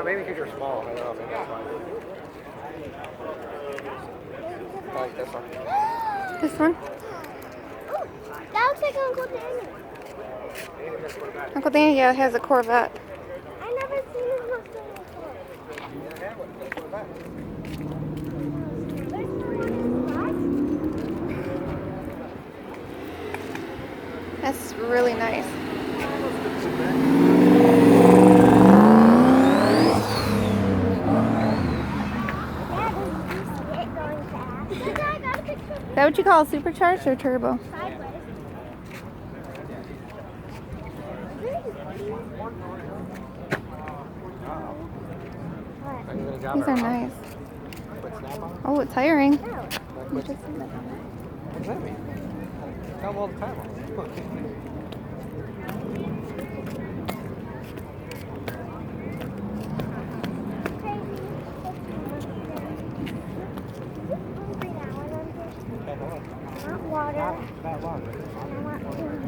Maybe because you're small. I don't know. Maybe that's why. I like this one. This one? Oh, that looks like Uncle Danny. Uncle Danny, yeah, has a Corvette. I never seen him Mustang before. That's really nice. Is that what you call supercharged or turbo? These are nice. Oh, it's tiring. What does that mean? Tell them all the time.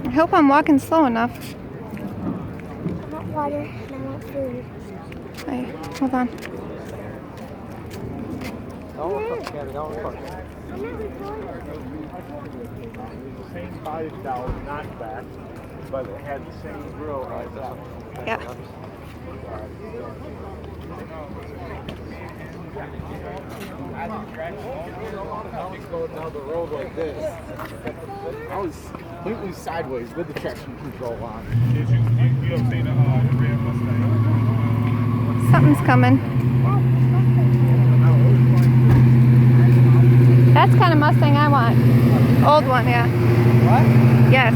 I hope I'm walking slow enough. I want water and I want food. Hey, hold on. Same $5 knockback, but it had the same grill right there. Yeah. Going down the road like this. I was completely sideways with the traction control on. You have seen a Ram Mustang? Something's coming. That's the kind of Mustang I want. Old one, yeah. What? Yes.